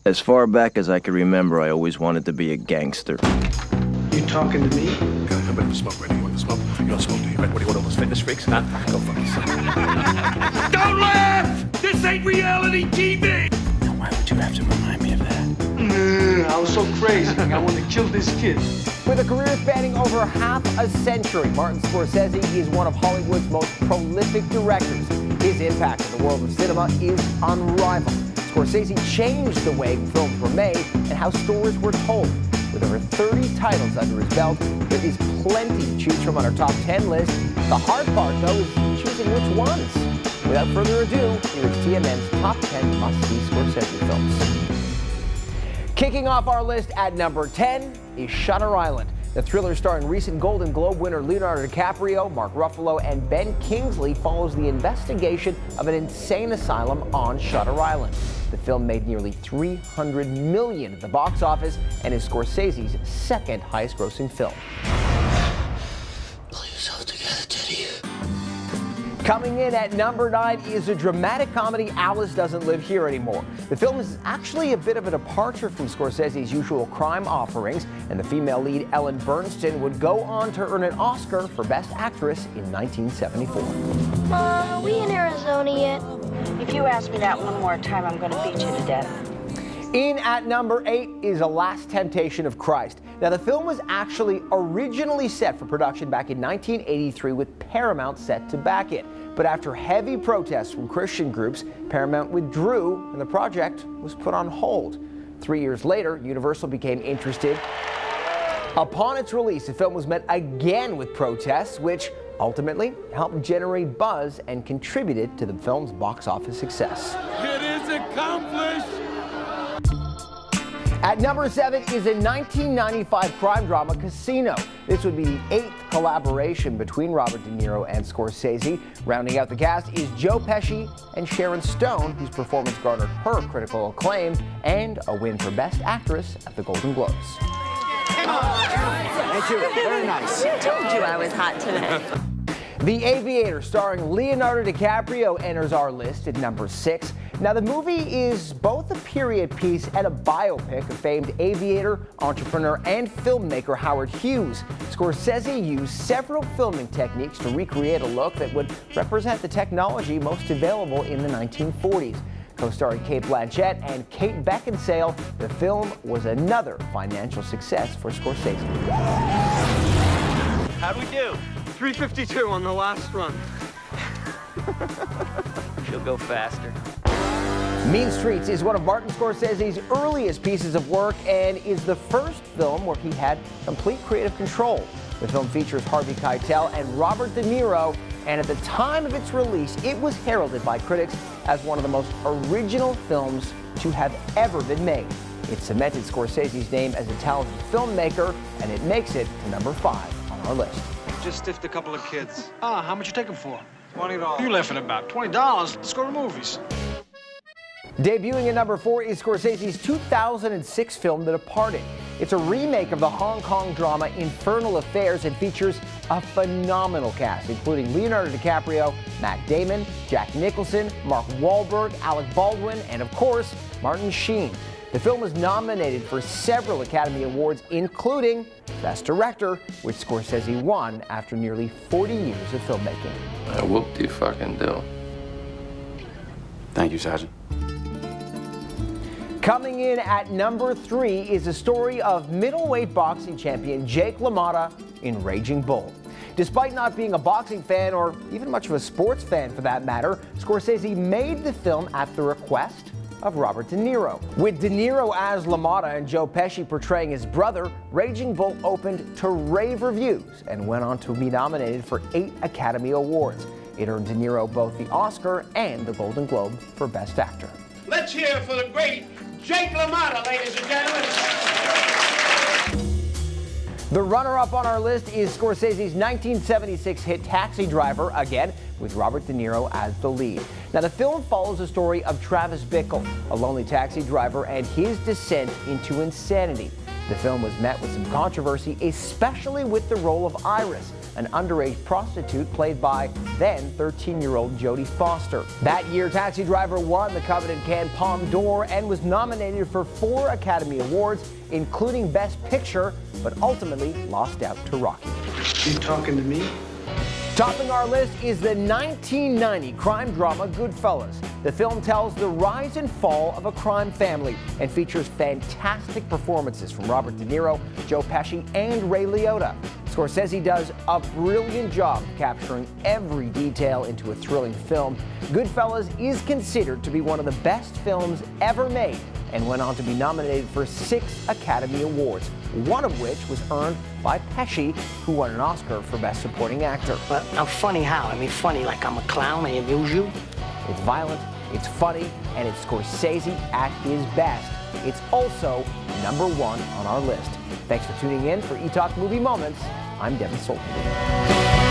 As far back as I can remember, I always wanted to be a gangster. You talking to me? Got a bit of smoke ready. You want the smoke? You don't smoke, do you? What do you want, all those fitness freaks, huh? Go fuck yourself. Don't laugh! This ain't reality TV! Now, why would you have to remind me of that? I was so crazy. I wanted to kill this kid. With a career spanning over half a century, Martin Scorsese is one of Hollywood's most prolific directors. His impact in the world of cinema is unrivaled. Scorsese changed the way films were made and how stories were told. With over 30 titles under his belt, there is plenty to choose from on our top 10 list. The hard part, though, is choosing which ones. Without further ado, here is TMN's top 10 must-see Scorsese films. Kicking off our list at number 10 is Shutter Island. The thriller starring recent Golden Globe winner Leonardo DiCaprio, Mark Ruffalo, and Ben Kingsley follows the investigation of an insane asylum on Shutter Island. The film made nearly $300 million at the box office and is Scorsese's second highest-grossing film. Pull yourself together, Teddy. Coming in at number 9 is a dramatic comedy, Alice Doesn't Live Here Anymore. The film is actually a bit of a departure from Scorsese's usual crime offerings, and the female lead Ellen Burstyn would go on to earn an Oscar for Best Actress in 1974. Mom, are we in Arizona yet? If you ask me that one more time, I'm going to beat you to death. In at number 8 is A Last Temptation of Christ. Now, the film was actually originally set for production back in 1983 with Paramount set to back it. But after heavy protests from Christian groups, Paramount withdrew and the project was put on hold. 3 years later, Universal became interested. Upon its release, the film was met again with protests, which ultimately helped generate buzz and contributed to the film's box office success. It is accomplished! At number 7 is a 1995 crime drama, Casino. This would be the 8th collaboration between Robert De Niro and Scorsese. Rounding out the cast is Joe Pesci and Sharon Stone, whose performance garnered her critical acclaim and a win for Best Actress at the Golden Globes. Thank you. Very nice. I told you I was hot today. The Aviator, starring Leonardo DiCaprio, enters our list at number 6. Now, the movie is both a period piece and a biopic of famed aviator, entrepreneur, and filmmaker Howard Hughes. Scorsese used several filming techniques to recreate a look that would represent the technology most available in the 1940s. Co-starring Cate Blanchett and Kate Beckinsale, the film was another financial success for Scorsese. How'd we do? 352 on the last run. She'll go faster. Mean Streets is one of Martin Scorsese's earliest pieces of work and is the first film where he had complete creative control. The film features Harvey Keitel and Robert De Niro, and at the time of its release, it was heralded by critics as one of the most original films to have ever been made. It cemented Scorsese's name as a talented filmmaker, and it makes it to number 5 on our list. Just stiffed a couple of kids. Ah, how much you take him for? $20. You laughing about $20? Let's go to movies. Debuting at number 4 is Scorsese's 2006 film, The Departed. It's a remake of the Hong Kong drama Infernal Affairs and features a phenomenal cast, including Leonardo DiCaprio, Matt Damon, Jack Nicholson, Mark Wahlberg, Alec Baldwin, and of course, Martin Sheen. The film was nominated for several Academy Awards, including Best Director, which Scorsese won after nearly 40 years of filmmaking. Whoop-de-fucking-do. Thank you, Sergeant. Coming in at number 3 is the story of middleweight boxing champion Jake LaMotta in Raging Bull. Despite not being a boxing fan or even much of a sports fan for that matter, Scorsese made the film at the request of Robert De Niro. With De Niro as LaMotta and Joe Pesci portraying his brother, Raging Bull opened to rave reviews and went on to be nominated for 8 Academy Awards. It earned De Niro both the Oscar and the Golden Globe for Best Actor. Let's hear for the great Jake LaMotta, ladies and gentlemen. The runner-up on our list is Scorsese's 1976 hit Taxi Driver, again with Robert De Niro as the lead. Now, the film follows the story of Travis Bickle, a lonely taxi driver, and his descent into insanity. The film was met with some controversy, especially with the role of Iris, an underage prostitute played by then 13-year-old Jodie Foster. That year, Taxi Driver won the coveted Cannes Palme d'Or and was nominated for 4 Academy Awards, including Best Picture, but ultimately lost out to Rocky. You talking to me? Topping our list is the 1990 crime drama Goodfellas. The film tells the rise and fall of a crime family and features fantastic performances from Robert De Niro, Joe Pesci, and Ray Liotta. Scorsese does a brilliant job of capturing every detail into a thrilling film. Goodfellas is considered to be one of the best films ever made and went on to be nominated for 6 Academy Awards, one of which was earned by Pesci, who won an Oscar for Best Supporting Actor. But I'm funny how? I mean, funny like I'm a clown, I amuse you? It's violent, it's funny, and it's Scorsese at his best. It's also #1 on our list. Thanks for tuning in for eTalk Movie Moments. I'm Devin Soltman.